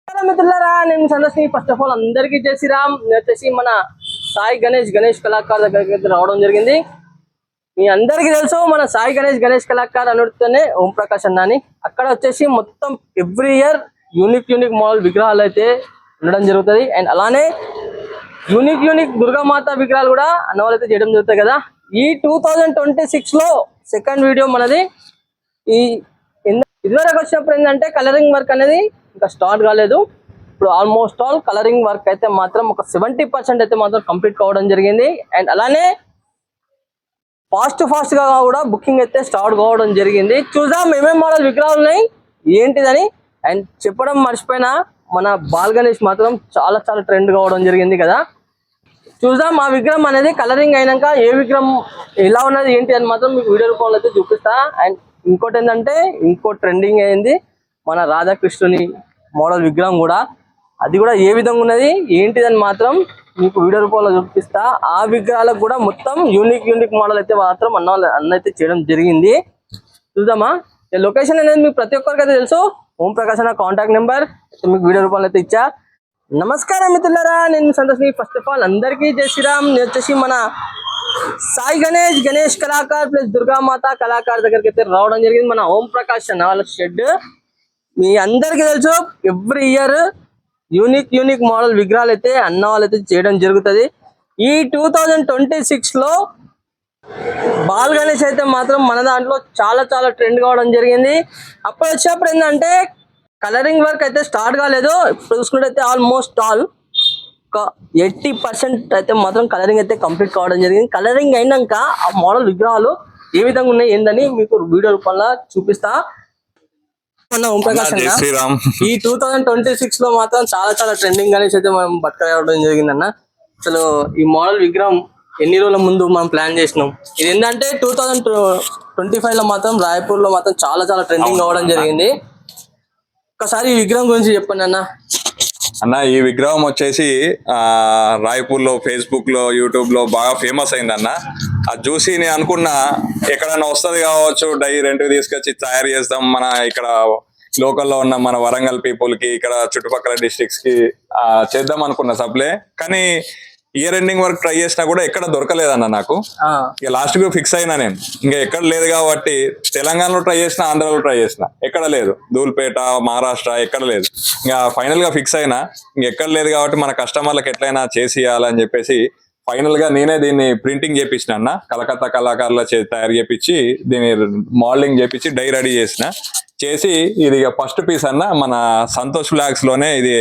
మిత్రులారా, నేను సందర్శి. First of all అందరికీ జై శ్రీరామ్. నేను వచ్చేసి మన సాయి గణేష్ కళాకార్ దగ్గరికి రావడం జరిగింది. మీ అందరికీ తెలుసు మన సాయి గణేష్ కళాకార్ అనుడితోనే ఓం ప్రకాష్ అన్న అని. అక్కడ వచ్చేసి మొత్తం ఎవ్రీ ఇయర్ యూనిక్ మోడల్ విగ్రహాలు అయితే ఉండడం జరుగుతుంది. అండ్ అలానే యూనిక్ దుర్గామాత విగ్రహాలు కూడా అన్న వాళ్ళు అయితే చేయడం జరుగుతాయి కదా. ఈ 2026 లో సెకండ్ వీడియో మనది. ఈ ఇదివరకు వచ్చినప్పుడు ఏంటంటే కలరింగ్ వర్క్ అనేది ఇంకా స్టార్ట్ కాలేదు. ఇప్పుడు ఆల్మోస్ట్ ఆల్ కలరింగ్ వర్క్ అయితే మాత్రం ఒక 70% అయితే మాత్రం కంప్లీట్ కావడం జరిగింది. అండ్ అలానే ఫాస్ట్ గా కూడా బుకింగ్ అయితే స్టార్ట్ కావడం జరిగింది. చూద్దాం ఏమేమి మోడల్ విగ్రహాలు ఉన్నాయి ఏంటిదని. అండ్ చెప్పడం మర్చిపోయినా, మన బాల్ గణేష్ మాత్రం చాలా ట్రెండ్ కావడం జరిగింది కదా. చూద్దాం ఆ విగ్రహం అనేది కలరింగ్ అయినాక ఏ విగ్రహం ఎలా ఉన్నది ఏంటి అని మాత్రం మీకు వీడియో రూపంలో అయితే చూపిస్తా. అండ్ ఇంకోటి ఏంటంటే ట్రెండింగ్ అయింది మన రాధాకృష్ణుని మోడల్ విగ్రహం కూడా. అది కూడా ఏ విధంగా ఉన్నది ఏంటిదని మాత్రం మీకు వీడియో రూపంలో చూపిస్తా. ఆ విగ్రహాలకు కూడా మొత్తం యూనిక్ మోడల్ అయితే మాత్రం అన్న అయితే చేయడం జరిగింది. చూద్దామా. లొకేషన్ అనేది మీకు ప్రతి ఒక్కరికి అయితే తెలుసు. ఓం ప్రకాష్ అన్న కాంటాక్ట్ నెంబర్ మీకు వీడియో రూపంలో అయితే ఇచ్చా. నమస్కారం మిత్రులారా, నేను సంతోష్. ఫస్ట్ ఆఫ్ ఆల్ అందరికీ జై శ్రీరామ్. నేను వచ్చేసి మన సాయి గణేష్ కళాకార్ ప్లస్ దుర్గామాత కళాకార్ దగ్గరికి అయితే రావడం జరిగింది. మన ఓం ప్రకాష్ అన్న వాళ్ళ షెడ్. మీ అందరికీ తెలుసు ఎవ్రీ ఇయర్ యూనిక్ మోడల్ విగ్రహాలు అయితే అన్న వాళ్ళు అయితే చేయడం జరుగుతుంది. ఈ 2026 లో బాల్ గణేష్ అయితే మాత్రం మన దాంట్లో చాలా ట్రెండ్ కావడం జరిగింది. అప్పుడు వచ్చినప్పుడు ఏంటంటే కలరింగ్ వర్క్ అయితే స్టార్ట్ కాలేదు. ఇప్పుడు చూసుకుంటే ఆల్మోస్ట్ ఆల్ ఒక 80% అయితే మాత్రం కలరింగ్ అయితే కంప్లీట్ కావడం జరిగింది. కలరింగ్ అయినాక ఆ మోడల్ విగ్రహాలు ఏ విధంగా ఉన్నాయి ఏందని మీకు వీడియో రూపంలో చూపిస్తా. ఓం ప్రకాష్ ఈ 2026 లో మాత్రం చాలా ట్రెండింగ్ గణేష్ అయితే మనం పట్టుకురావడం జరిగిందన్న. అసలు ఈ మోడల్ విగ్రహం ఎన్ని రోజుల ముందు మనం ప్లాన్ చేసినాం. ఇది ఏంటంటే 2025 లో మాత్రం రాయపూర్ లో మాత్రం చాలా ట్రెండింగ్ అవ్వడం జరిగింది. ఒకసారి ఈ విగ్రహం గురించి చెప్పండి అన్న. ఈ విగ్రహం వచ్చేసి రాయపూర్ లో, ఫేస్బుక్ లో, యూట్యూబ్ లో బాగా ఫేమస్ అయిందన్న. అది చూసి నేను అనుకున్నా ఎక్కడన్నా వస్తుంది కావచ్చు, డై రెంట్కి తీసుకొచ్చి తయారు చేద్దాం మన ఇక్కడ లోకల్లో ఉన్న మన వరంగల్ పీపుల్ కి, ఇక్కడ చుట్టుపక్కల డిస్ట్రిక్ట్స్ కి చేద్దాం అనుకున్నా సప్లై. కానీ ఇయర్ ఎండింగ్ వరకు ట్రై చేసినా కూడా ఎక్కడ దొరకలేదన్న నాకు. ఇక లాస్ట్ కు ఫిక్స్ అయినా నేను, ఇంకా ఎక్కడ లేదు కాబట్టి తెలంగాణలో ట్రై చేసిన, ఆంధ్రాలో ట్రై చేసిన, ఎక్కడ లేదు. ధూల్పేట, మహారాష్ట్ర ఎక్కడ లేదు. ఇంకా ఫైనల్ గా ఫిక్స్ అయినా ఇంకెక్కడ లేదు కాబట్టి మన కస్టమర్లకు ఎట్లయినా చేసి ఇవ్వాలని చెప్పేసి ఫైనల్ గా నేనే దీన్ని ప్రింటింగ్ చేపించిన అన్న. కలకత్తా కళాకారుల తయారు చేపించి దీన్ని మోడలింగ్ చేపించి డై రెడీ చేసి ఇది ఫస్ట్ పీస్ అన్న మన సంతోష్ ఫ్లాగ్స్ లోనే ఇది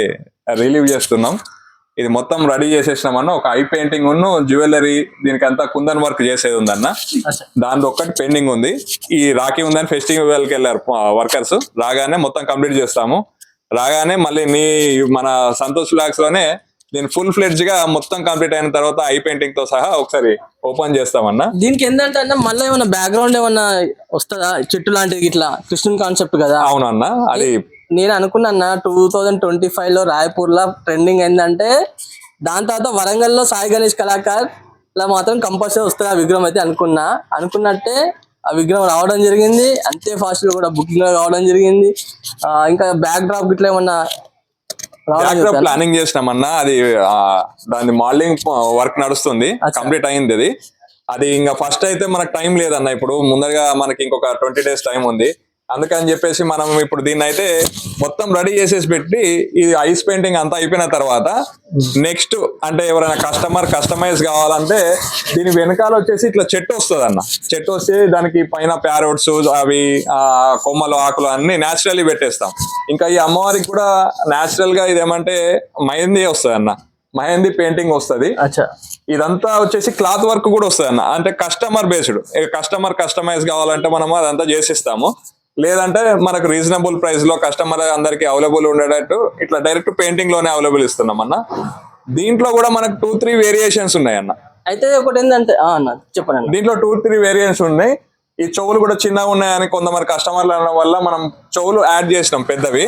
రిలీవ్ చేస్తున్నాం. ఇది మొత్తం రెడీ చేసేసినామన్న. ఒక ఐ పెయింటింగ్ ఉన్న జ్యువెలరీ దీనికి అంతా కుందన్ వర్క్ చేసేది ఉందన్న. దాని ఒక్కటి పెండింగ్ ఉంది. ఈ రాఖీ ఉందని ఫెస్టివల్ కి వెళ్ళారు వర్కర్స్. రాగానే మొత్తం కంప్లీట్ చేస్తాము. రాగానే మళ్ళీ మన సంతోష్ ఫ్లాగ్స్ లోనే దీని ఫుల్ ఫ్లెడ్జ్ గా మొత్తం కంప్లీట్ అయిన తర్వాత ఐ పెయింటింగ్ తో సహా ఒకసారి ఓపెన్ చేస్తామన్నా. దీనికి ఏంటంటే అన్న మళ్ళీ ఏమన్నా బ్యాక్గ్రౌండ్ ఏమన్నా వస్తుందా? చెట్టు లాంటిది ఇట్లా కృష్ణుని కాన్సెప్ట్ కదా. అవునన్నా. అది నేను అనుకున్నా 2025 లో రాయపూర్ లో ట్రెండింగ్ ఏంటంటే దాని తర్వాత వరంగల్ లో సాయి గణేష్ కళాకార్ ఇలా మాత్రం కంపల్సరీ వస్తుంది ఆ విగ్రహం అయితే అనుకున్నట్టే ఆ విగ్రహం రావడం జరిగింది. అంతే ఫాస్ట్ గా కూడా బుకింగ్ రావడం జరిగింది. ఇంకా బ్యాక్ డ్రాప్ ఇట్లా ఏమన్నా ప్లానింగ్ చేసినామన్నా. అది దాని మోడలింగ్ వర్క్ నడుస్తుంది, కంప్లీట్ అయింది. అది ఇంకా ఫస్ట్ అయితే మనకు టైం లేదన్న. ఇప్పుడు ముందరగా మనకి ఇంకొక 20 days టైం ఉంది. అందుకని చెప్పేసి మనం ఇప్పుడు దీన్ని అయితే మొత్తం రెడీ చేసేసి పెట్టి ఈ ఐస్ పెయింటింగ్ అంతా అయిపోయిన తర్వాత నెక్స్ట్ అంటే ఎవరైనా కస్టమైజ్ కావాలంటే దీని వెనకాల వచ్చేసి ఇట్లా చెట్టు వస్తుంది అన్న. చెట్టు వస్తే దానికి పైన ప్యారోట్స్ అవి కొమ్మలు ఆకులు అన్ని న్యాచురల్లీ పెట్టేస్తాం. ఇంకా ఈ అమ్మవారికి కూడా న్యాచురల్ గా ఇదేమంటే మెహందీ వస్తుంది అన్న. మెహందీ పెయింటింగ్ వస్తుంది. ఇదంతా వచ్చేసి క్లాత్ వర్క్ కూడా వస్తుంది అన్న. అంటే కస్టమర్ బేస్డ్. కస్టమైజ్ కావాలంటే మనం అదంతా చేసిస్తాము. లేదంటే మనకు రీజనబుల్ ప్రైస్ లో కస్టమర్ అందరికి అవైలబుల్ ఉండేటట్టు ఇట్లా డైరెక్ట్ పెయింటింగ్ లోనే అవైలబుల్ ఇస్తున్నాం అన్న. దీంట్లో కూడా మనకు 2-3 వేరియేషన్స్ ఉన్నాయి అన్న. అయితే ఒకటి ఏంటంటే చెప్పండి. దీంట్లో 2-3 వేరియేషన్స్ ఉన్నాయి. ఈ చెవులు కూడా చిన్నగా ఉన్నాయని కొంతమంది కస్టమర్లు అనడం వల్ల మనం చెవులు యాడ్ చేసినాం పెద్దవి.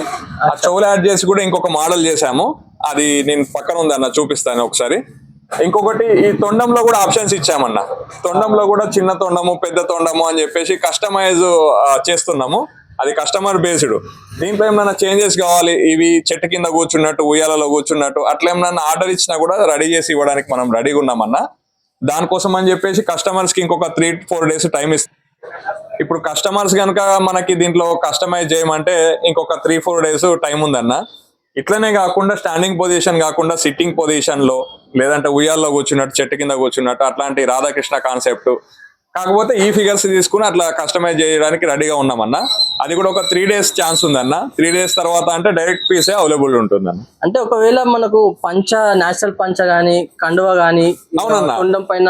ఆ చెవులు యాడ్ చేసి కూడా ఇంకొక మోడల్ చేసాము. అది నేను పక్కన ఉంది అన్న, చూపిస్తాను ఒకసారి. ఇంకొకటి ఈ తొండంలో కూడా ఆప్షన్స్ ఇచ్చామన్న. తొండంలో కూడా చిన్న తొండము, పెద్ద తొండము అని చెప్పేసి కస్టమైజ్ చేస్తున్నాము. అది కస్టమర్ బేస్డ్. దీంట్లో ఏమైనా చేంజెస్ కావాలి, ఇవి చెట్టు కింద కూర్చున్నట్టు, ఉయ్యాలలో కూర్చున్నట్టు అట్లా ఏమైనా ఆర్డర్ ఇచ్చినా కూడా రెడీ చేసి ఇవ్వడానికి మనం రెడీగా ఉన్నామన్నా. దానికోసం అని చెప్పేసి కస్టమర్స్ కి ఇంకొక 3-4 days టైం ఇస్తాం. ఇప్పుడు కస్టమర్స్ కనుక మనకి దీంట్లో కస్టమైజ్ చేయమంటే ఇంకొక 3-4 days టైం ఉందన్న. ఇట్లనే కాకుండా స్టాండింగ్ పొజిషన్ కాకుండా సిట్టింగ్ పొజిషన్ లో, లేదంటే ఉయ్యాల్లో కూర్చున్నట్టు, చెట్టు కింద కూర్చున్నట్టు అట్లాంటి రాధాకృష్ణ కాన్సెప్ట్. కాకపోతే ఈ ఫిగర్స్ తీసుకుని అట్లా కస్టమైజ్ చేయడానికి రెడీగా ఉన్నామన్నా. అది కూడా ఒక 3 days ఛాన్స్ ఉందన్న. 3 days తర్వాత అంటే డైరెక్ట్ పీసే అవైలబుల్ ఉంటుందన్న. అంటే ఒకవేళ మనకు పంచ, నేచురల్ పంచ గానీ, కండువ గానీ, అవునన్నా, కుండం పైన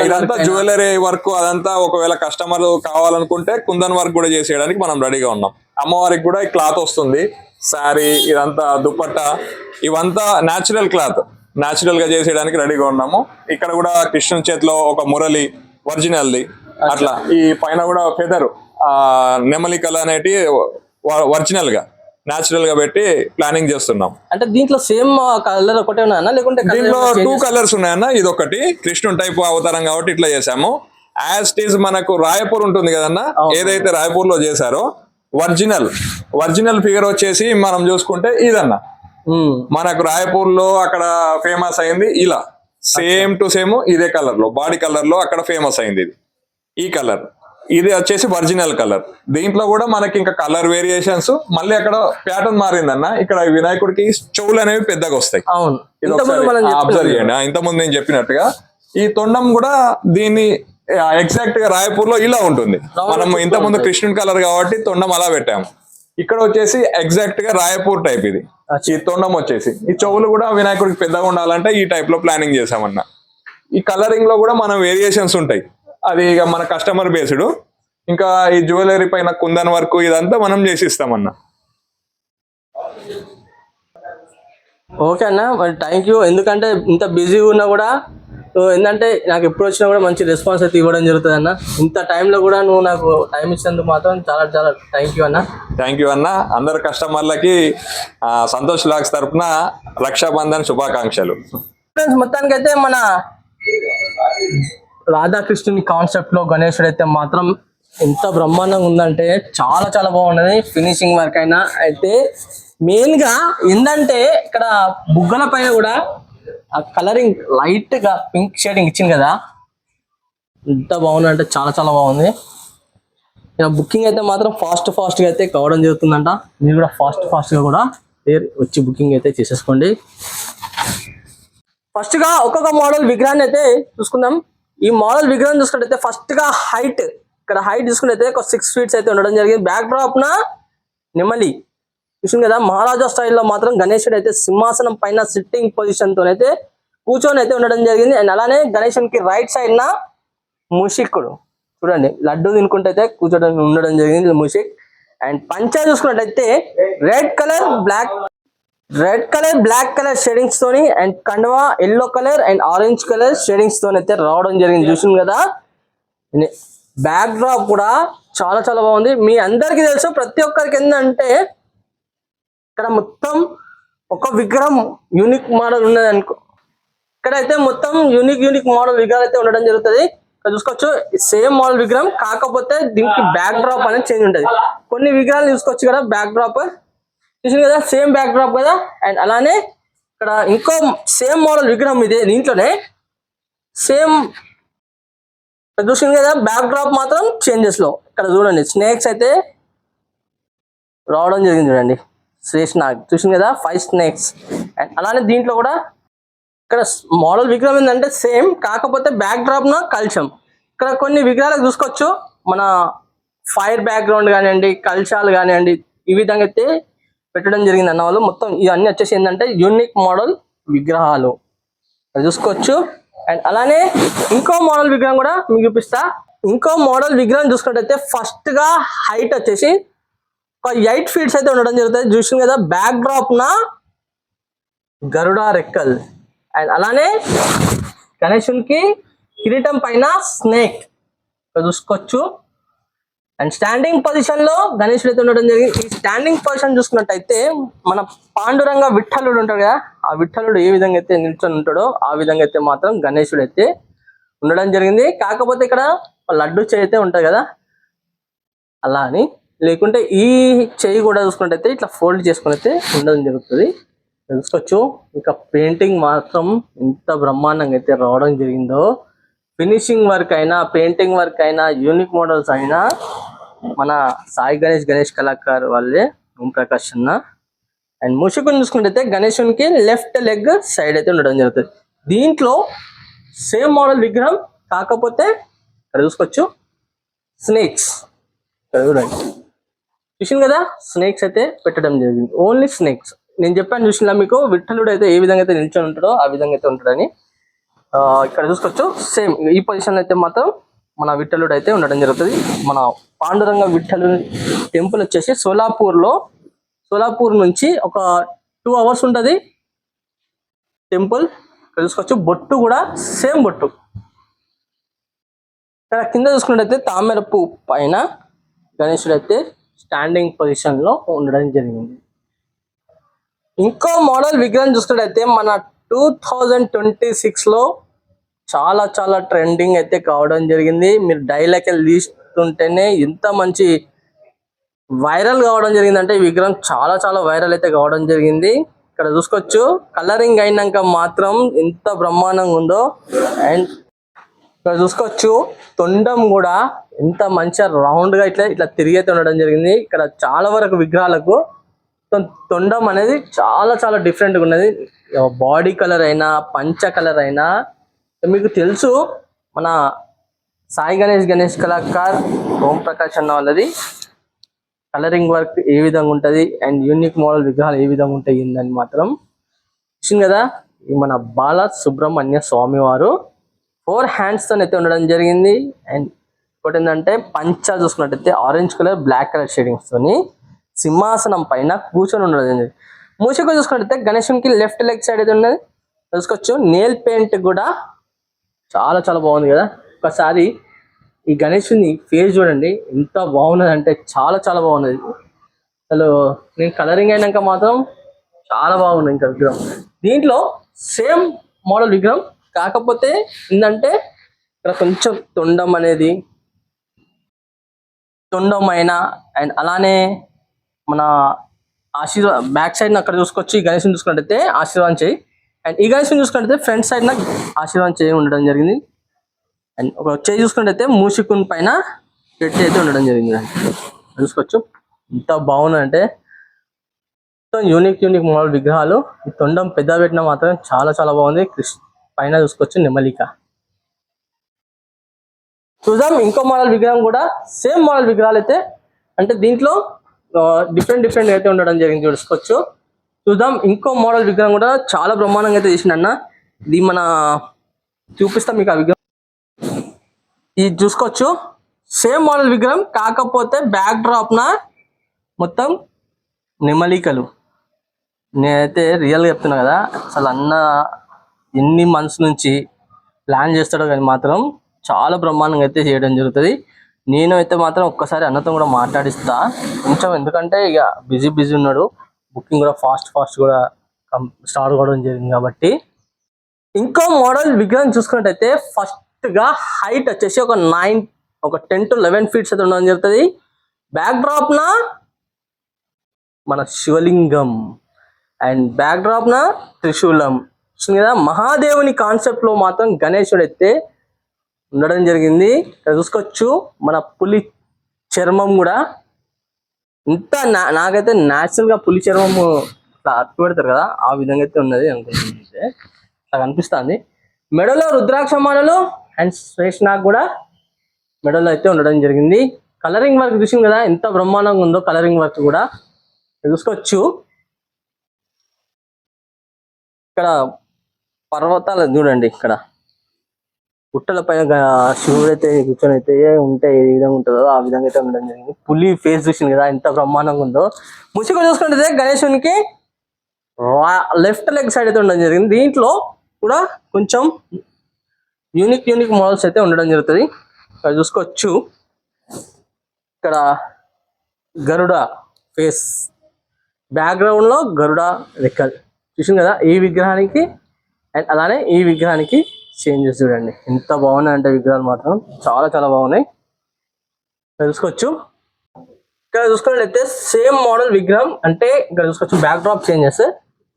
ఇదంతా జ్యువెలరీ వర్క్ అదంతా ఒకవేళ కస్టమర్ కావాలనుకుంటే కుందన్ వర్క్ కూడా చేసేయడానికి మనం రెడీగా ఉన్నాం. అమ్మవారికి కూడా ఈ క్లాత్ వస్తుంది, శారీ, ఇదంతా దుపట్టా, ఇవంతా న్యాచురల్ క్లాత్, న్యాచురల్ గా చేసేయడానికి రెడీగా ఉన్నాము. ఇక్కడ కూడా కృష్ణుని చేతిలో ఒక మురళి ఒరిజినల్ది, అట్లా ఈ పైన కూడా ఫెదర్ నెమలికలు అనేటి ఒరిజినల్ గా న్యాచురల్ గా పెట్టి ప్లానింగ్ చేస్తున్నాం. అంటే దీంట్లో సేమ్ కలర్ ఒకటే ఉన్నాయన్నా, లేకుంటే దీంట్లో 2 colors ఉన్నాయన్న. ఇది ఒకటి కృష్ణుని టైప్ అవతారం కాబట్టి ఇట్లా చేసాము. యాజ్ ఇట్ ఈజ్ మనకు రాయపూర్ ఉంటుంది కదన్నా, ఏదైతే రాయపూర్ లో చేశారో ఒరిజినల్ ఫిగర్ వచ్చేసి మనం చూసుకుంటే ఇదన్న. మనకు రాయపూర్ లో అక్కడ ఫేమస్ అయింది ఇలా సేమ్ టు సేమ్ ఇదే కలర్ లో, బాడీ కలర్ లో అక్కడ ఫేమస్ అయింది ఇది. ఈ కలర్ ఇది వచ్చేసి ఒరిజినల్ కలర్. దీంట్లో కూడా మనకి ఇంకా కలర్ వేరియేషన్స్, మళ్ళీ అక్కడ ప్యాటర్న్ మారిందన్న. ఇక్కడ వినాయకుడికి చెవులు అనేవి పెద్దగా వస్తాయి. ఇది అబ్జర్వ్ చేయండి. ఇంతకుముందు నేను చెప్పినట్టుగా ఈ తొండం కూడా దీన్ని ఎగ్జాక్ట్ గా రాయపూర్ లో ఇలా ఉంటుంది. మనం ఇంతకుముందు కృష్ణుని కలర్ కాబట్టి తొండం అలా పెట్టాము. ఇక్కడ వచ్చేసి ఎగ్జాక్ట్ గా రాయపూర్ టైప్ ఇది. ఈ తొండం వచ్చేసి ఈ చెవులు కూడా వినాయకుడికి పెద్దగా ఉండాలంటే ఈ టైప్ లో ప్లానింగ్ చేసామన్నా. ఈ కలరింగ్ లో కూడా మనం వేరియేషన్స్ ఉంటాయి, అది ఇక మన కస్టమర్ బేస్డ్. ఇంకా ఈ జ్యువెలరీ పైన కుందన్ వర్క్ ఇదంతా మనం చేసి ఇస్తామన్నా. ఓకే అన్న, మరి థ్యాంక్ యూ. ఎందుకంటే ఇంత బిజీ ఉన్నా కూడా ఏంటంటే నాకు ఎప్పుడు వచ్చినా కూడా మంచి రెస్పాన్స్ అయితే ఇవ్వడం జరుగుతుంది అన్న. ఇంత టైంలో కూడా నువ్వు నాకు టైం ఇచ్చినందుకు మాత్రం చాలా చాలా థ్యాంక్ యూ అన్న. థ్యాంక్ యూ అన్న. అందరు కస్టమర్లకి సంతోష్ లాగ్స్ తరఫున రక్షాబంధన్ శుభాకాంక్షలు. ఫ్రెండ్స్, మొత్తానికైతే మన రాధాకృష్ణుని కాన్సెప్ట్ లో గణేశుడు అయితే మాత్రం ఎంత బ్రహ్మాండంగా ఉందంటే చాలా చాలా బాగున్నది. ఫినిషింగ్ వర్క్ అయినా అయితే మెయిన్ గా ఏంటంటే ఇక్కడ బుగ్గల పైన కూడా ఆ కలరింగ్ లైట్ గా పింక్ షేడింగ్ ఇచ్చింది కదా, ఎంత బాగుంది అంటే చాలా చాలా బాగుంది. ఇక బుకింగ్ అయితే మాత్రం ఫాస్ట్ గా అయితే కావడం జరుగుతుందంట. మీరు కూడా ఫాస్ట్ గా కూడా వచ్చి బుకింగ్ అయితే చేసేసుకోండి. ఫస్ట్ గా ఒక్కొక్క మోడల్ విగ్రహాన్ని అయితే చూసుకుందాం. ఈ మోడల్ విగ్రహం చూసుకుంటే ఫస్ట్ గా హైట్, ఇక్కడ హైట్ చూసుకుంటే ఒక 6 feet అయితే ఉండడం జరిగింది. బ్యాక్ డ్రాప్ నా నెమలి చూసింది కదా, మహారాజా స్టైల్లో మాత్రం గణేశుడు అయితే సింహాసనం పైన సిట్టింగ్ పొజిషన్ తో అయితే కూర్చొని అయితే ఉండడం జరిగింది. అండ్ అలానే గణేశునికి రైట్ సైడ్ నా ముషిక్కుడు చూడండి, లడ్డు తినుకుంటే అయితే కూర్చోడం ఉండడం జరిగింది ముషిక్. అండ్ పంచా చూసుకున్నట్టయితే red colour black colour shadings తోని, అండ్ కండువా yellow colour and orange colour shadings తోని అయితే రావడం జరిగింది. చూసింది కదా, బ్యాక్ డ్రాప్ కూడా చాలా చాలా బాగుంది. మీ అందరికీ తెలుసు, ప్రతి ఒక్కరికి ఏంటంటే ఇక్కడ మొత్తం ఒక విగ్రహం యూనిక్ మోడల్ ఉన్నది అనుకో, ఇక్కడైతే మొత్తం యూనిక్ మోడల్ విగ్రహాలు అయితే ఉండడం జరుగుతుంది. ఇక్కడ చూసుకోవచ్చు సేమ్ మోడల్ విగ్రహం, కాకపోతే దీనికి బ్యాక్ డ్రాప్ అనేది చేంజ్ ఉంటుంది. కొన్ని విగ్రహాలు చూసుకోవచ్చు కదా, బ్యాక్ డ్రాప్ చూసింది కదా, సేమ్ బ్యాక్ డ్రాప్ కదా. అండ్ అలానే ఇక్కడ ఇంకో సేమ్ మోడల్ విగ్రహం ఇదే, దీంట్లోనే సేమ్ చూసింది కదా, బ్యాక్ డ్రాప్ మాత్రం చేంజెస్ లో. ఇక్కడ చూడండి స్నేక్స్ అయితే రావడం జరిగింది చూడండి, శ్రేష్నాగ్ చూసింది కదా, 5 snakes. అండ్ అలానే దీంట్లో కూడా ఇక్కడ మోడల్ విగ్రహం ఏంటంటే సేమ్, కాకపోతే బ్యాక్ డ్రాప్ నా కల్చం. ఇక్కడ కొన్ని విగ్రహాలకు చూసుకోవచ్చు మన ఫైర్ బ్యాక్గ్రౌండ్ కానివ్వండి, కల్చాలు కానివ్వండి, ఈ విధంగా అయితే పెట్టడం జరిగింది అన్న వాళ్ళు. మొత్తం ఇవన్నీ వచ్చేసి ఏంటంటే యూనిక్ మోడల్ విగ్రహాలు చూసుకోవచ్చు. అండ్ అలానే ఇంకో మోడల్ విగ్రహం కూడా మీకు చూపిస్తా. ఇంకో మోడల్ విగ్రహం చూసుకున్నట్టయితే ఫస్ట్ గా హైట్ వచ్చేసి ఒక 8 feet అయితే ఉండడం జరుగుతుంది. చూసింది కదా, బ్యాక్ డ్రాప్ నా గరుడ రెక్కల్. అండ్ అలానే గణేశునికి కిరీటం పైన స్నేక్ చూసుకోవచ్చు. అండ్ స్టాండింగ్ పొజిషన్ లో గణేశుడు అయితే ఉండడం జరిగింది. ఈ స్టాండింగ్ పొజిషన్ చూసుకున్నట్టయితే మన పాండురంగ విఠలుడు ఉంటాడు కదా, ఆ విఠలుడు ఏ విధంగా అయితే నిల్చొని ఉంటాడో ఆ విధంగా అయితే మాత్రం గణేశుడు అయితే ఉండడం జరిగింది. కాకపోతే ఇక్కడ లడ్డు చేయి అయితే ఉంటుంది కదా, అలా అని లేకుంటే ఈ చెయ్యి కూడా చూసుకుంటే ఇట్లా ఫోల్డ్ చేసుకుని అయితే ఉండడం జరుగుతుంది. తెలుసుకోవచ్చు. ఇంకా పెయింటింగ్ మాత్రం ఎంత బ్రహ్మాండంగా అయితే రావడం జరిగిందో, ఫినిషింగ్ వర్క్ అయినా, పెయింటింగ్ వర్క్ అయినా, యూనిక్ మోడల్స్ అయినా మన సాయి గణేష్ కళాకార్ వాళ్ళే, ఓం ప్రకాష్ అన్న. అండ్ ముషికుని చూసుకుంటే గణేశునికి లెఫ్ట్ లెగ్ సైడ్ అయితే ఉండడం జరుగుతుంది. దీంట్లో సేమ్ మోడల్ విగ్రహం, కాకపోతే ఇక్కడ చూసుకోవచ్చు స్నేక్స్. చూడండి, చూసింది కదా, స్నేక్స్ అయితే పెట్టడం జరిగింది. Only snakes. నేను చెప్పాను చూసినా మీకు, విఠలుడు అయితే ఏ విధంగా అయితే నిల్చొని ఉంటాడో ఆ విధంగా అయితే ఉంటాడని. ఇక్కడ చూసుకోవచ్చు సేమ్ ఈ పొజిషన్ అయితే మాత్రం మన విఠలుడు అయితే ఉండడం జరుగుతుంది. మన పాండురంగ విఠలు టెంపుల్ వచ్చేసి సోలాపూర్ నుంచి ఒక 2 hours ఉంటుంది టెంపుల్. ఇక్కడ చూసుకోవచ్చు బొట్టు కూడా సేమ్ బొట్టు. ఇక్కడ కింద చూసుకున్నట్టయితే తామర పువ్వు పైన గణేశుడు అయితే స్టాండింగ్ పొజిషన్ లో ఉండడం జరిగింది. ఇంకో మోడల్ విగ్రహం చూసుకున్నట్టయితే మన 2026 లో చాలా చాలా ట్రెండింగ్ అయితే కావడం జరిగింది. మీరు డైలాగ్ తీస్తుంటేనే ఎంత మంచి వైరల్ కావడం జరిగింది అంటే, ఈ విగ్రహం చాలా చాలా వైరల్ అయితే కావడం జరిగింది. ఇక్కడ చూసుకోవచ్చు కలరింగ్ అయినాక మాత్రం ఎంత బ్రహ్మాండంగా ఉందో. అండ్ ఇక్కడ చూసుకోవచ్చు తొండం కూడా ఎంత మంచిగా రౌండ్ గా ఇట్లా తిరిగైతే ఉండడం జరిగింది. ఇక్కడ చాలా వరకు విగ్రహాలకు తొండం అనేది చాలా చాలా డిఫరెంట్ గా ఉన్నది. బాడీ కలర్ అయినా, పంచ కలర్ అయినా. మీకు తెలుసు మన సాయి గణేష్ కళాకార్ ఓం ప్రకాష్ అన్న వాళ్ళది కలరింగ్ వర్క్ ఏ విధంగా ఉంటది, అండ్ యూనిక్ మోడల్ విగ్రహాలు ఏ విధంగా ఉంటాయి అని మాత్రం చూసింది కదా. మన బాల సుబ్రహ్మణ్య స్వామి వారు 4 hands తో అయితే ఉండడం జరిగింది. అండ్ ఇంకోటి ఏంటంటే పంచ చూసుకున్నట్టయితే orange colour, black colour shadings తోని సింహాసనం పైన కూర్చొని ఉండడం జరిగింది. మూసిక చూసుకున్నట్టయితే గణేశునికి లెఫ్ట్ లెగ్ సైడ్ అయితే ఉన్నది. చూసుకోవచ్చు నేల్ పెయింట్ కూడా చాలా చాలా బాగుంది కదా. ఒకసారి ఈ గణేశుని ఫేస్ చూడండి ఎంత బాగున్నది అంటే చాలా చాలా బాగున్నది. అసలు నేను కలరింగ్ అయినాక మాత్రం చాలా బాగుంది ఇంకా విగ్రహం. దీంట్లో సేమ్ మోడల్ విగ్రహం, కాకపోతే ఏంటంటే ఇక్కడ కొంచెం తొండం అయినా, అండ్ అలానే మన బ్యాక్ సైడ్ అక్కడ చూసుకోవచ్చు. ఈ గణేశుని చూసుకున్నట్టయితే ఆశీర్వాదం చేయి, అండ్ ఈ గణేశుని చూసుకున్నట్టయితే ఫ్రంట్ సైడ్ నాకు ఆశీర్వాదం చేయి ఉండడం జరిగింది. అండ్ ఒక చేయి చూసుకున్నట్టయితే మూషికుని పైన పెట్టి అయితే ఉండడం జరిగింది. చూసుకోవచ్చు ఎంత బాగుందంటే మొత్తం యూనిక్ మోడల్ విగ్రహాలు. ఈ తొండం పెద్ద పెట్టిన మాత్రం చాలా చాలా బాగుంది. పైన చూసుకోవచ్చు నెమలిక. చూద్దాం ఇంకో మోడల్ విగ్రహం కూడా సేమ్ మోడల్ విగ్రహాలు అయితే, అంటే దీంట్లో డిఫరెంట్ అయితే ఉండడం జరిగింది చూసుకోవచ్చు. చూద్దాం ఇంకో మోడల్ విగ్రహం కూడా చాలా బ్రహ్మాండంగా అయితే చేసిండన్న. ఇది మన చూపిస్తాం మీకు ఆ విగ్రహం. ఇది చూసుకోవచ్చు సేమ్ మోడల్ విగ్రహం, కాకపోతే బ్యాక్ డ్రాప్ మొత్తం నెమలికలు. నేనైతే రియల్గా చెప్తున్నా కదా, అసలు అన్న ఎన్ని మంత్స్ నుంచి ప్లాన్ చేస్తాడో కానీ మాత్రం చాలా బ్రహ్మాండంగా అయితే చేయడం జరుగుతుంది. నేను అయితే మాత్రం ఒక్కసారి అన్నతో కూడా మాట్లాడిస్తా కొంచెం, ఎందుకంటే ఇక బిజీ ఉన్నాడు. బుకింగ్ కూడా ఫాస్ట్ కూడా స్టార్ట్ కావడం జరిగింది కాబట్టి. ఇంకో మోడల్ విగ్రహం చూసుకున్నట్టయితే ఫస్ట్ గా హైట్ వచ్చేసి ఒక 10 to 11 feet అయితే ఉండడం జరుగుతుంది. బ్యాక్ డ్రాప్ మన శివలింగం, అండ్ బ్యాక్ డ్రాప్ త్రిశూలం. కదా మహాదేవుని కాన్సెప్ట్ లో మాత్రం గణేశుడు అయితే ఉండడం జరిగింది. ఇక్కడ చూసుకోవచ్చు మన పులి చర్మం కూడా ఇంత నాకైతే న్యాచురల్ గా పులి చర్మము అట్టు పెడతారు కదా, ఆ విధంగా అయితే ఉన్నది అనుకుంటుంది. అలా కనిపిస్తుంది. మెడలో రుద్రాక్ష మాలలు అండ్ శ్రేష్నాగ్ కూడా మెడలో అయితే ఉండడం జరిగింది. కలరింగ్ వర్క్ చూసింది కదా ఎంత బ్రహ్మాండంగా ఉందో. కలరింగ్ వర్క్ కూడా చూసుకోవచ్చు. ఇక్కడ పర్వతాలు చూడండి, ఇక్కడ గుట్టల పైన శివుడు అయితే కూర్చొని అయితే ఉంటే ఏ విధంగా ఉంటుందో ఆ విధంగా అయితే ఉండడం జరిగింది. పులి ఫేస్ చూసింది కదా ఎంత బ్రహ్మాండంగా ఉందో. ముసుగు చూసుకుంటే గణేశునికి లెఫ్ట్ లెగ్ సైడ్ అయితే ఉండడం జరిగింది. దీంట్లో కూడా కొంచెం యూనిక్ మోడల్స్ అయితే ఉండడం జరుగుతుంది. ఇక్కడ చూసుకోవచ్చు ఇక్కడ గరుడ ఫేస్, బ్యాక్గ్రౌండ్ లో గరుడ రెక్కలు చూసింది కదా ఈ విగ్రహానికి. అండ్ అలానే ఈ విగ్రహానికి చేంజెస్ చూడండి ఎంత బాగున్నాయి అంటే విగ్రహాలు మాత్రం చాలా చాలా బాగున్నాయి. తెలుసుకోవచ్చు. ఇక్కడ చూసుకున్నట్లయితే సేమ్ మోడల్ విగ్రహం, అంటే ఇక్కడ చూసుకోవచ్చు బ్యాక్ డ్రాప్ చేంజెస్,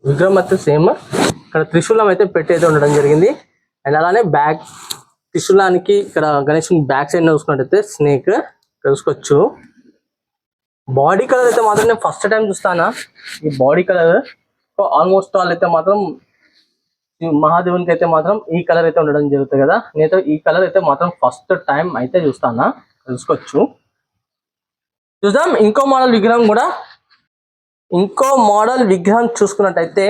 విగ్రహం అయితే సేమ్. ఇక్కడ త్రిశూలం అయితే పెట్టి అయితే ఉండడం జరిగింది. అండ్ అలానే బ్యాక్ త్రిశూలానికి ఇక్కడ గణేష్ బ్యాక్ సైడ్ చూసుకున్నట్టయితే స్నేక్ ఇక్కడ చూసుకోవచ్చు. బాడీ కలర్ అయితే మాత్రం నేను ఫస్ట్ టైం చూస్తానా ఈ బాడీ కలర్. ఆల్మోస్ట్ ఆల్ అయితే మాత్రం మహాదేవునికి అయితే మాత్రం ఈ కలర్ అయితే ఉండడం జరుగుతుంది కదా, నేనైతే ఈ కలర్ అయితే మాత్రం ఫస్ట్ టైం అయితే చూస్తానా. చూసుకోవచ్చు. చూద్దాం ఇంకో మోడల్ విగ్రహం కూడా. ఇంకో మోడల్ విగ్రహం చూసుకున్నట్టయితే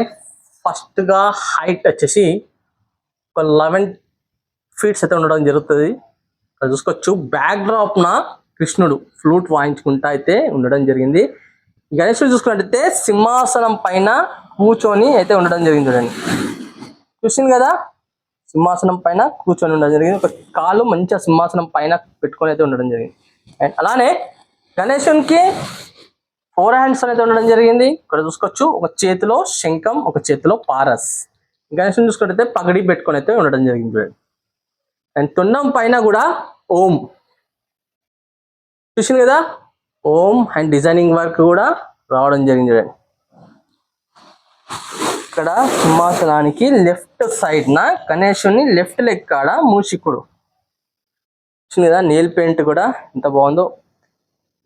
ఫస్ట్ గా హైట్ వచ్చేసి ఒక 11 feet అయితే ఉండడం జరుగుతుంది. ఇక్కడ చూసుకోవచ్చు. బ్యాక్ డ్రాప్ నా కృష్ణుడు ఫ్లూట్ వాయించుకుంటా అయితే ఉండడం జరిగింది. గణేశుడు చూసుకున్నట్టయితే సింహాసనం పైన కూర్చొని అయితే ఉండడం జరిగింది. చూడండి, చూసింది కదా, సింహాసనం పైన కూర్చొని ఉండడం జరిగింది. ఒక కాలు మంచిగా సింహాసనం పైన పెట్టుకొని అయితే ఉండడం జరిగింది. అండ్ అలానే గణేశునికి 4 hands అయితే ఉండడం జరిగింది. ఇక్కడ చూసుకోవచ్చు. ఒక చేతిలో శంఖం, ఒక చేతిలో పారస్. గణేశుని చూసుకుంటే పగడి పెట్టుకొని అయితే ఉండడం జరిగింది. చూడండి. అండ్ తొండం పైన కూడా ఓం చూసింది కదా, ఓం అండ్ డిజైనింగ్ వర్క్ కూడా రావడం జరిగింది. చూడండి, ఇక్కడ సింహాసనానికి లెఫ్ట్ సైడ్ నా గణేశుని లెఫ్ట్ లెగ్ కాడ మూషికుడు చూసింది కదా, నెయిల్ పెయింట్ కూడా ఎంత బాగుందో.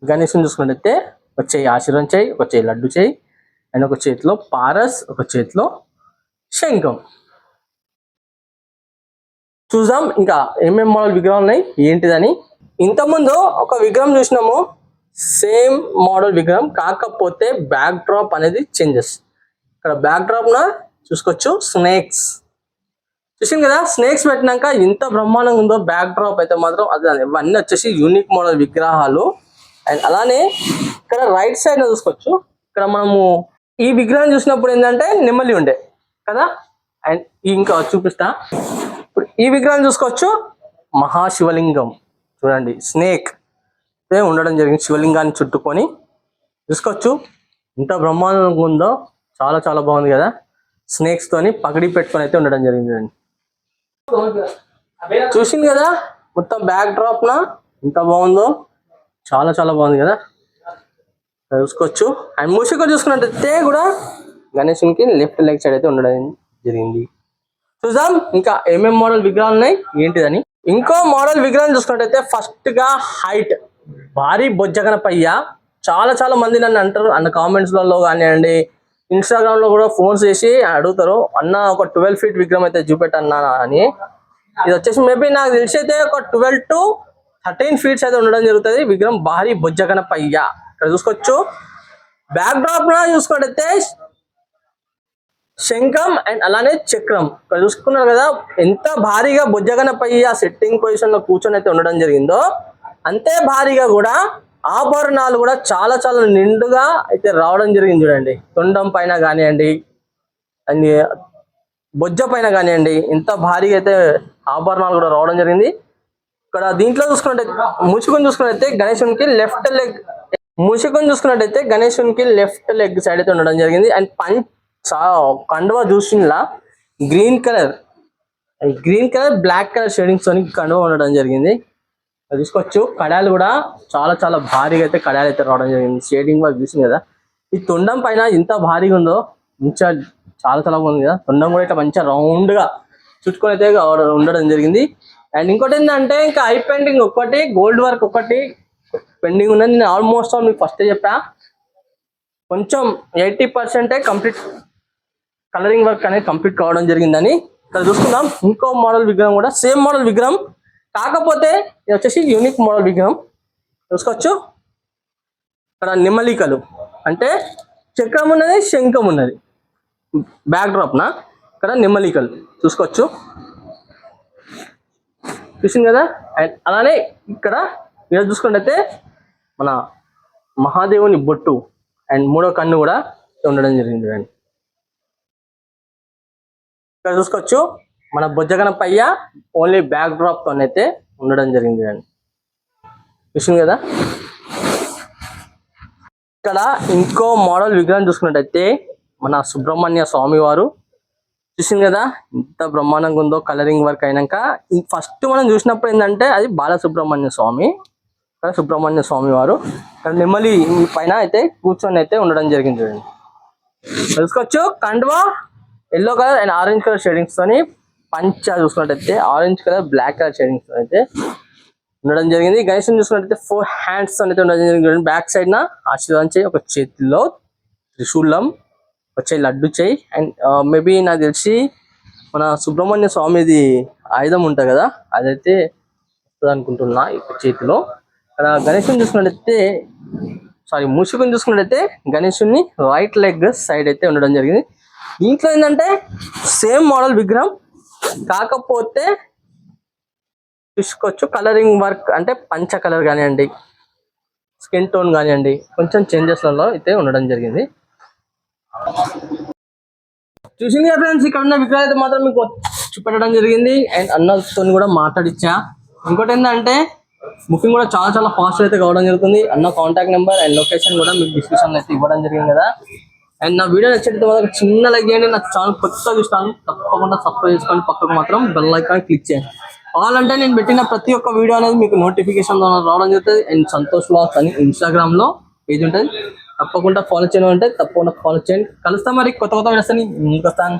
గణేశుని చూసుకున్నట్టయితే ఒక చేయి ఆశీర్వాదం చేయి, ఒక చేయి లడ్డు చేయి, అండ్ ఒక చేతిలో పారస్, ఒక చేతిలో శంఖం. చూద్దాం ఇంకా ఏమేం మోడల్ విగ్రహాలు ఉన్నాయి ఏంటిదని. ఇంతకుముందు ఒక విగ్రహం చూసినాము, సేమ్ మోడల్ విగ్రహం, కాకపోతే బ్యాక్ డ్రాప్ అనేది చేంజెస్. ఇక్కడ బ్యాక్ డ్రాప్ నా చూసుకోవచ్చు. స్నేక్స్ చూసింది కదా, స్నేక్స్ పెట్టినాక ఎంత బ్రహ్మాండంగా ఉందో బ్యాక్ డ్రాప్ అయితే మాత్రం. అదే ఇవన్నీ వచ్చేసి యూనిక్ మోడల్ విగ్రహాలు. అండ్ అలానే ఇక్కడ రైట్ సైడ్ చూసుకోవచ్చు. ఇక్కడ మనము ఈ విగ్రహం చూసినప్పుడు ఏంటంటే నెమలి ఉండే కదా. అండ్ ఇంకా చూపిస్తా. ఇప్పుడు ఈ విగ్రహం చూసుకోవచ్చు. మహాశివలింగం చూడండి, స్నేక్ ఉండడం జరిగింది. శివలింగాన్ని చుట్టుకొని చూసుకోవచ్చు. ఎంత బ్రహ్మాండంగా ఉందో, చాలా చాలా బాగుంది కదా. స్నేక్స్ తోని పగడి పెట్టుకొని అయితే ఉండడం జరిగింది. చూసింది కదా మొత్తం బ్యాక్ డ్రాప్ నా ఎంత బాగుందో, చాలా చాలా బాగుంది కదా. చూసుకోవచ్చు. అండ్ మూషిక చూసుకున్నట్టయితే కూడా గణేశునికి లెఫ్ట్ లెగ్ సైడ్ అయితే ఉండడం జరిగింది. చూద్దాం ఇంకా ఏమేం మోడల్ విగ్రహాలు ఉన్నాయి ఏంటిదని. ఇంకో మోడల్ విగ్రహం చూసుకున్నట్టయితే ఫస్ట్ గా హైట్ భారీ బొజ్జగనపయ్య. చాలా చాలా మంది నన్ను అంటారు అన్న కామెంట్స్లలో కానివ్వండి, ఇన్స్టాగ్రామ్ లో కూడా ఫోన్స్ చేసి అడుగుతారు, అన్న ఒక 12 feet విగ్రహం అయితే చూపెట్టన్నా అని. ఇది వచ్చేసి మేబీ నాకు తెలిసి అయితే ఒక 12 to 13 feet అయితే ఉండడం జరుగుతుంది. విగ్రహం భారీ బొజ్జగనపయ్య. ఇక్కడ చూసుకోవచ్చు. బ్యాక్ డ్రాప్ చూసుకున్నట్టయితే శంఖం అండ్ అలానే చక్రం. ఇక్కడ చూసుకున్నారు కదా ఎంత భారీగా బొజ్జగనపయ్య సెట్టింగ్ పొజిషన్ లో కూర్చొని అయితే ఉండడం జరిగిందో, అంతే భారీగా కూడా ఆభరణాలు కూడా చాలా చాలా నిండుగా అయితే రావడం జరిగింది. చూడండి, తొండం పైన కానివ్వండి, అండ్ బొజ్జ పైన కానివ్వండి, ఎంత భారీగా అయితే ఆభరణాలు కూడా రావడం జరిగింది. ఇక్కడ దీంట్లో చూసుకున్నట్టయితే మూషికం చూసుకున్నట్టయితే గణేశునికి లెఫ్ట్ లెగ్, మూషికం చూసుకున్నట్టయితే గణేశునికి లెఫ్ట్ లెగ్ సైడ్ అయితే ఉండడం జరిగింది. అండ్ కండువా చూసినలా green colour black colour shadings తోని కండువా ఉండడం జరిగింది. అది చూసుకోవచ్చు. కడాలు కూడా చాలా చాలా భారీగా అయితే కడాలు అయితే రావడం జరిగింది. షేడింగ్ వర్క్ చూసింది కదా. ఈ తొండం పైన ఎంత భారీగా ఉందో, మంచిగా చాలా చాలా బాగుంది కదా. తొండం కూడా ఇట్లా మంచిగా రౌండ్ గా చుట్టుకొని అయితే ఉండడం జరిగింది. అండ్ ఇంకోటి ఏంటంటే ఇంకా ఐ పెయింటింగ్ ఒకటి, గోల్డ్ వర్క్ ఒకటి పెండింగ్ ఉన్నది. నేను ఆల్మోస్ట్ ఆల్ మీకు ఫస్ట్ చెప్పా, కొంచెం 80% కంప్లీట్ కలరింగ్ వర్క్ అనేది కంప్లీట్ కావడం జరిగిందని. ఇక్కడ చూసుకుందాం ఇంకో మోడల్ విగ్రహం కూడా, సేమ్ మోడల్ విగ్రహం, కాకపోతే ఇది వచ్చేసి యూనిక్ మోడల్ విగ్రహం. చూసుకోవచ్చు. ఇక్కడ నిమ్మలికలు అంటే చక్రం ఉన్నది, శంఖం ఉన్నది. బ్యాక్ డ్రాప్ నా ఇక్కడ నిమ్మలికలు చూసుకోవచ్చు. చూసింది కదా. అండ్ అలానే ఇక్కడ చూసుకున్నట్టయితే మన మహాదేవుని బొట్టు అండ్ 3వ కన్ను కూడా ఉండడం జరిగింది. చూడండి, ఇక్కడ చూసుకోవచ్చు. మన బొజ్జగనపయ్య ఓన్లీ బ్యాక్ డ్రాప్ తోనైతే ఉండడం జరిగింది. చూడండి, చూసింది కదా. ఇక్కడ ఇంకో మోడల్ విగ్రహం చూసుకున్నట్టయితే మన సుబ్రహ్మణ్య స్వామి వారు. చూసింది కదా ఎంత బ్రహ్మాండంగా ఉందో కలరింగ్ వర్క్ అయినాక. ఫస్ట్ మనం చూసినప్పుడు ఏంటంటే అది బాలసుబ్రహ్మణ్య స్వామి. ఇక్కడ సుబ్రహ్మణ్య స్వామి వారు ఇక్కడ నెమలి పైన అయితే కూర్చొని అయితే ఉండడం జరిగింది చూడండి. తెలుసుకోవచ్చు కండువా yellow colour and orange colour shadings తోని పంచ చూసుకున్నట్టయితే orange colour black colour shadings తో అయితే ఉండడం జరిగింది. గణేశుని చూసుకున్నట్టయితే 4 హ్యాండ్స్ తో అయితే ఉండడం జరిగింది. బ్యాక్ సైడ్ నా ఆశీర్వాదం ఒక చేతిలో త్రిశూలం వచ్చే లడ్డు చేయి అండ్ మేబీ నాకు తెలిసి మన సుబ్రహ్మణ్య స్వామిది ఆయుధం ఉంటుంది కదా అదైతే వస్తుంది అనుకుంటున్నా ఈ చేతిలో. ఇక్కడ గణేశుని చూసుకున్నట్టయితే మూషికుని చూసుకున్నట్టయితే గణేశుని రైట్ లెగ్ సైడ్ అయితే ఉండడం జరిగింది. దీంట్లో ఏంటంటే సేమ్ మోడల్ విగ్రహం కాకపోతే చూసుకోవచ్చు కలరింగ్ వర్క్ అంటే పంచ కలర్ కానివ్వండి స్కిన్ టోన్ కానివ్వండి కొంచెం చేంజెస్లలో అయితే ఉండడం జరిగింది. చూసింది ఫ్రెండ్స్ ఇక్కడ ఉన్న విగ్రహాలు అయితే మాత్రం మీకు చూపెట్టడం జరిగింది అండ్ అన్నతో కూడా మాట్లాడిచ్చా. ఇంకోటి ఏంటంటే బుకింగ్ కూడా చాలా ఫాస్ట్ అయితే కావడం జరుగుతుంది. అన్న కాంటాక్ట్ నెంబర్ అండ్ లొకేషన్ కూడా మీకు డిస్క్రిప్షన్ అయితే ఇవ్వడం జరిగింది కదా. అండ్ నా వీడియో నచ్చితే మాత్రం చిన్న లైక్ చేయండి. నా ఛానల్ కొత్తగా చూస్తాను తప్పకుండా సబ్స్క్రైబ్ చేసుకోండి. పక్కకు మాత్రం బెల్ ఐకాన్ క్లిక్ చేయండి. కావాలంటే నేను పెట్టిన ప్రతి ఒక్క వీడియో అనేది మీకు నోటిఫికేషన్ రావడం జరుగుతుంది. అండ్ సంతోష్ వ్లాగ్స్ అని ఇన్స్టాగ్రామ్ లో పేజ్ ఉంటుంది తప్పకుండా ఫాలో చేయడం అంటే తప్పకుండా ఫాలో చేయండి. కలుస్తాం మరి కొత్త వీడియోస్ అని ముందుకు వస్తాను.